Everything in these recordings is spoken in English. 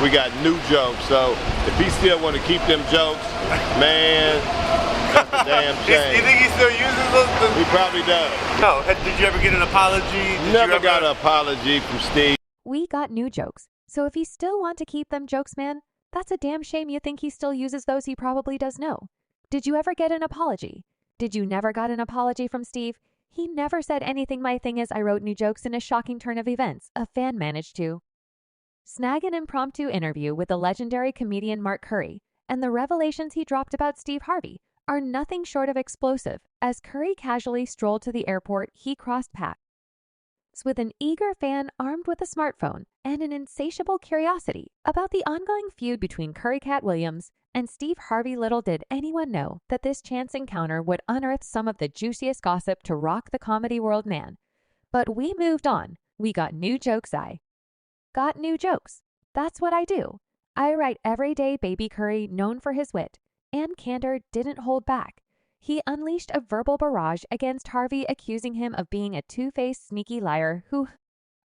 we got new jokes. So if he still want to keep them jokes, man, that's a damn shame. You think he still uses those? He probably does. No. Did you ever get an apology? Never got an apology from Steve. We got new jokes. So if he still want to keep them jokes, man, that's a damn shame you think he still uses those. He probably does know. Did you ever get an apology? Did you never got an apology from Steve? He never said anything. My thing is, I wrote new jokes in a shocking turn of events. A fan managed to snag an impromptu interview with the legendary comedian Mark Curry, and the revelations he dropped about Steve Harvey are nothing short of explosive. As Curry casually strolled to the airport, he crossed paths with an eager fan armed with a smartphone and an insatiable curiosity about the ongoing feud between Katt Williams and Steve Harvey. Little did anyone know that this chance encounter would unearth some of the juiciest gossip to rock the comedy world, man. But we moved on. We got new jokes. I got new jokes. That's what I do. I write everyday baby. Curry, known for his wit and candor, didn't hold back. He unleashed a verbal barrage against Harvey, accusing him of being a two-faced, sneaky liar who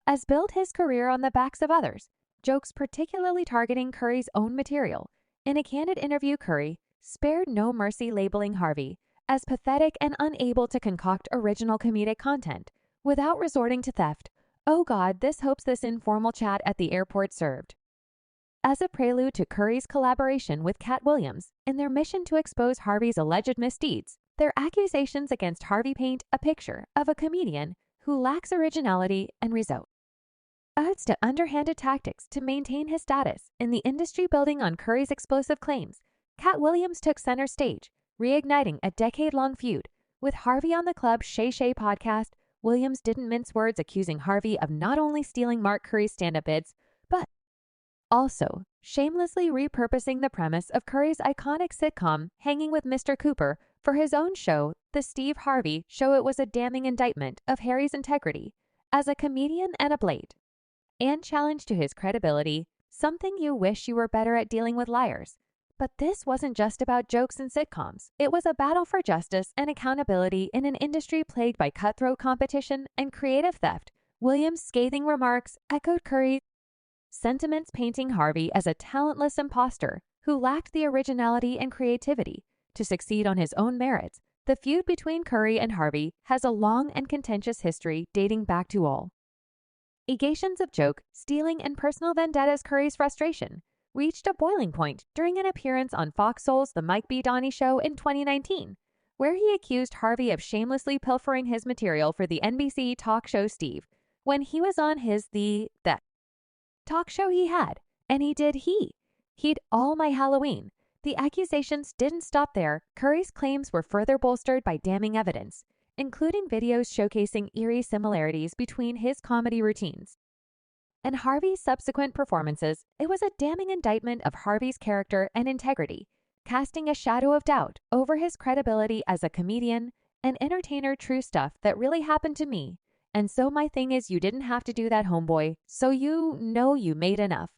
has built his career on the backs of others. Jokes particularly targeting Curry's own material. In a candid interview, Curry spared no mercy, labeling Harvey as pathetic and unable to concoct original comedic content without resorting to theft. Oh God, this hopes this informal chat at the airport served as a prelude to Curry's collaboration with Katt Williams in their mission to expose Harvey's alleged misdeeds. Their accusations against Harvey paint a picture of a comedian who lacks originality and resorts to underhanded tactics to maintain his status in the industry. Building on Curry's explosive claims, Katt Williams took center stage, reigniting a decade-long feud with Harvey on the Club Shay Shay podcast. Williams didn't mince words, accusing Harvey of not only stealing Mark Curry's stand-up bits, but also shamelessly repurposing the premise of Curry's iconic sitcom Hanging with Mr. Cooper for his own show, The Steve Harvey Show. It was a damning indictment of Harry's integrity as a comedian and a blade and challenge to his credibility, something you wish you were better at dealing with liars. But this wasn't just about jokes and sitcoms. It was a battle for justice and accountability in an industry plagued by cutthroat competition and creative theft. Williams' scathing remarks echoed Curry's sentiments, painting Harvey as a talentless imposter who lacked the originality and creativity to succeed on his own merits. The feud between Curry and Harvey has a long and contentious history dating back to all allegations of joke stealing and personal vendettas. Curry's frustration reached a boiling point during an appearance on Fox Soul's The Mike B. Donnie Show in 2019, where he accused Harvey of shamelessly pilfering his material for the NBC talk show Steve when he was on the talk show he had, and he'd all my Halloween. The accusations didn't stop there. Curry's claims were further bolstered by damning evidence, including videos showcasing eerie similarities between his comedy routines and Harvey's subsequent performances. It was a damning indictment of Harvey's character and integrity, casting a shadow of doubt over his credibility as a comedian and entertainer. True stuff that really happened to me. And so my thing is, you didn't have to do that, homeboy, so you know you made enough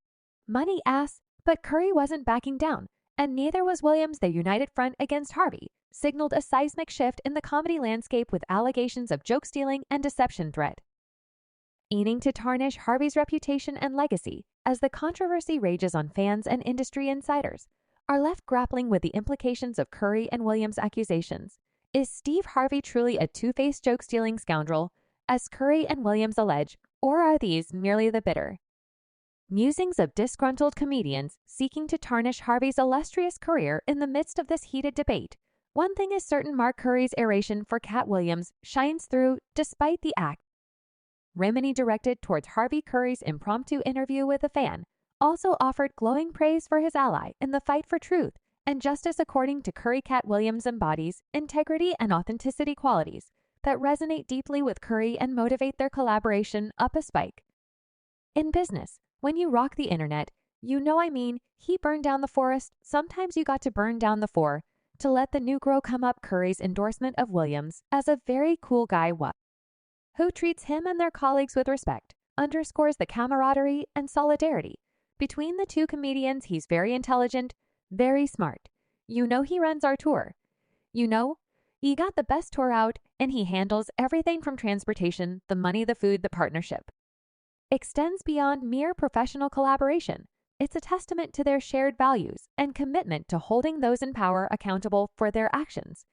money, ass. But Curry wasn't backing down, and neither was Williams. Their united front against Harvey signaled a seismic shift in the comedy landscape, with allegations of joke stealing and deception aiming to tarnish Harvey's reputation and legacy. As the controversy rages on, fans and industry insiders are left grappling with the implications of Curry and Williams' accusations. Is Steve Harvey truly a two-faced joke-stealing scoundrel, as Curry and Williams allege, or are these merely the bitter musings of disgruntled comedians seeking to tarnish Harvey's illustrious career? In the midst of this heated debate, one thing is certain: Mark Curry's adoration for Katt Williams shines through, despite the remedy directed towards Harvey. Curry's impromptu interview with a fan also offered glowing praise for his ally in the fight for truth and justice. According to Curry, Katt Williams embodies integrity and authenticity, qualities that resonate deeply with Curry and motivate their collaboration up a spike. In business, when you rock the internet, you know I mean, he burned down the forest. Sometimes you got to burn down the four to let the new grow come up. Curry's endorsement of Williams as a very cool guy who treats him and their colleagues with respect underscores the camaraderie and solidarity between the two comedians. He's very intelligent, very smart. You know he runs our tour. You know, he got the best tour out, and he handles everything from transportation, the money, the food. The partnership extends beyond mere professional collaboration. It's a testament to their shared values and commitment to holding those in power accountable for their actions.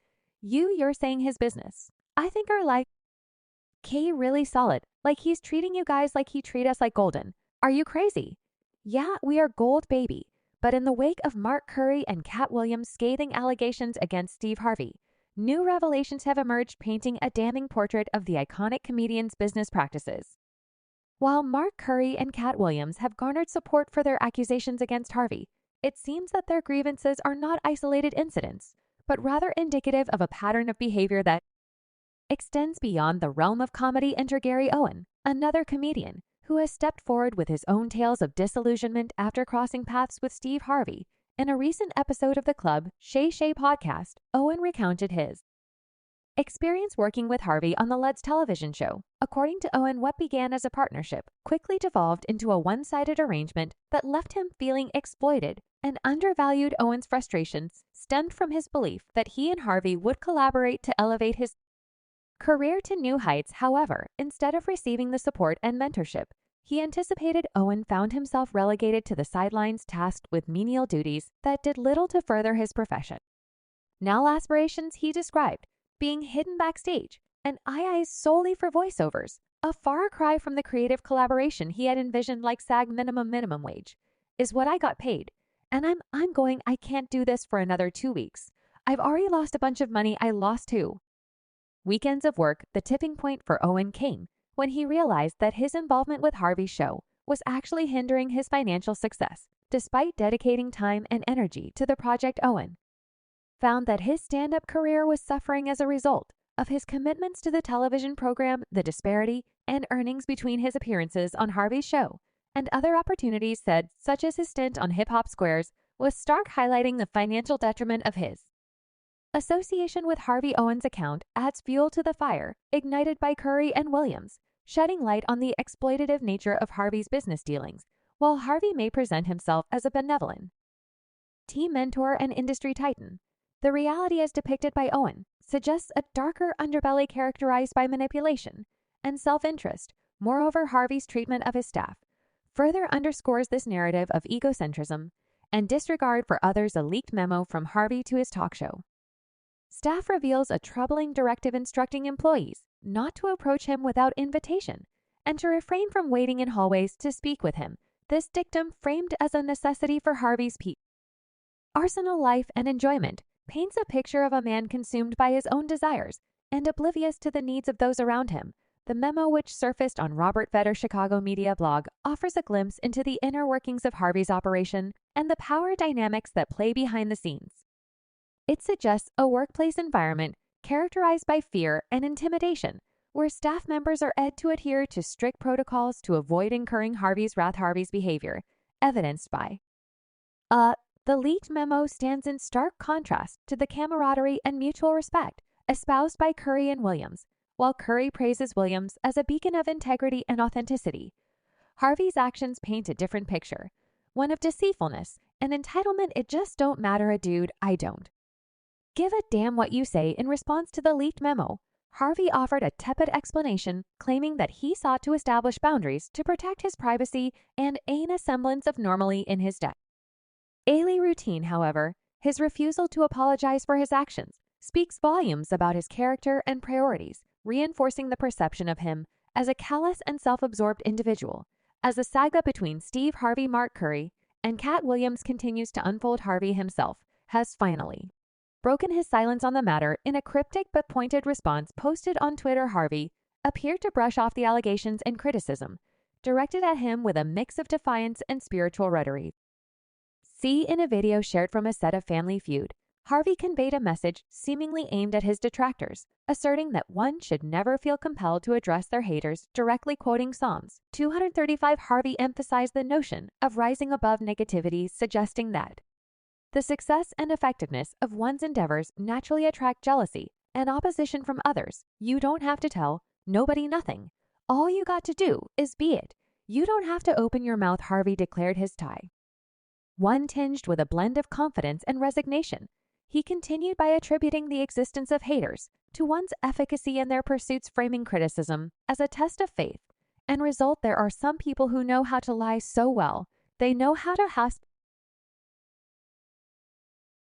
You're saying his business. I think are like, K really solid. Like he's treating you guys like he treat us like golden. Are you crazy? Yeah, we are gold, baby. But in the wake of Mark Curry and Katt Williams' scathing allegations against Steve Harvey, new revelations have emerged painting a damning portrait of the iconic comedian's business practices. While Mark Curry and Katt Williams have garnered support for their accusations against Harvey, it seems that their grievances are not isolated incidents, but rather indicative of a pattern of behavior that extends beyond the realm of comedy. Enter Gary Owen, another comedian, who has stepped forward with his own tales of disillusionment after crossing paths with Steve Harvey. In a recent episode of the Club Shay Shay podcast, Owen recounted his experience working with Harvey on the Let's television show. According to Owen, what began as a partnership quickly devolved into a one-sided arrangement that left him feeling exploited and undervalued. Owen's frustrations stemmed from his belief that he and Harvey would collaborate to elevate his career to new heights. However, instead of receiving the support and mentorship he anticipated, Owen found himself relegated to the sidelines, tasked with menial duties that did little to further his professional aspirations. He described being hidden backstage and eyes solely for voiceovers, a far cry from the creative collaboration he had envisioned. Like SAG minimum wage is what I got paid, and I can't do this for another 2 weeks. I've already lost a bunch of money. I lost 2 weekends of work. The tipping point for Owen came when he realized that his involvement with Harvey's show was actually hindering his financial success. Despite dedicating time and energy to the project, Owen found that his stand-up career was suffering as a result of his commitments to the television program. The disparity and earnings between his appearances on Harvey's show and other opportunities, such as his stint on Hip Hop Squares, was stark, highlighting the financial detriment of his association with Harvey. Owen's account adds fuel to the fire ignited by Curry and Williams, shedding light on the exploitative nature of Harvey's business dealings. While Harvey may present himself as a benevolent team mentor and industry titan, the reality as depicted by Owen suggests a darker underbelly characterized by manipulation and self-interest. Moreover, Harvey's treatment of his staff further underscores this narrative of egocentrism and disregard for others. A leaked memo from Harvey to his talk show staff reveals a troubling directive instructing employees not to approach him without invitation and to refrain from waiting in hallways to speak with him. This dictum, framed as a necessity for Harvey's personal life and enjoyment, paints a picture of a man consumed by his own desires and oblivious to the needs of those around him. The memo, which surfaced on Robert Vedder's Chicago media blog, offers a glimpse into the inner workings of Harvey's operation and the power dynamics that play behind the scenes. It suggests a workplace environment characterized by fear and intimidation, where staff members are led to adhere to strict protocols to avoid incurring Harvey's wrath. Harvey's behavior, evidenced by the leaked memo, stands in stark contrast to the camaraderie and mutual respect espoused by Curry and Williams. While Curry praises Williams as a beacon of integrity and authenticity, Harvey's actions paint a different picture, one of deceitfulness and entitlement. It just don't matter, a dude, I don't give a damn what you say. In response to the leaked memo, Harvey offered a tepid explanation, claiming that he sought to establish boundaries to protect his privacy and a semblance of normalcy in his daily routine. However, his refusal to apologize for his actions speaks volumes about his character and priorities, reinforcing the perception of him as a callous and self-absorbed individual. As the saga between Steve Harvey, Mark Curry, and Katt Williams continues to unfold, Harvey himself has finally broken his silence on the matter. In a cryptic but pointed response posted on Twitter, Harvey appeared to brush off the allegations and criticism directed at him with a mix of defiance and spiritual rhetoric. See in a video shared from a set of Family Feud, Harvey conveyed a message seemingly aimed at his detractors, asserting that one should never feel compelled to address their haters, directly quoting Psalms 235. Harvey emphasized the notion of rising above negativity, suggesting that the success and effectiveness of one's endeavors naturally attract jealousy and opposition from others. You don't have to tell nobody nothing. All you got to do is be it. You don't have to open your mouth, Harvey declared his tie, one tinged with a blend of confidence and resignation. He continued by attributing the existence of haters to one's efficacy in their pursuits, framing criticism as a test of faith and result. There are some people who know how to lie so well They know how to hasp.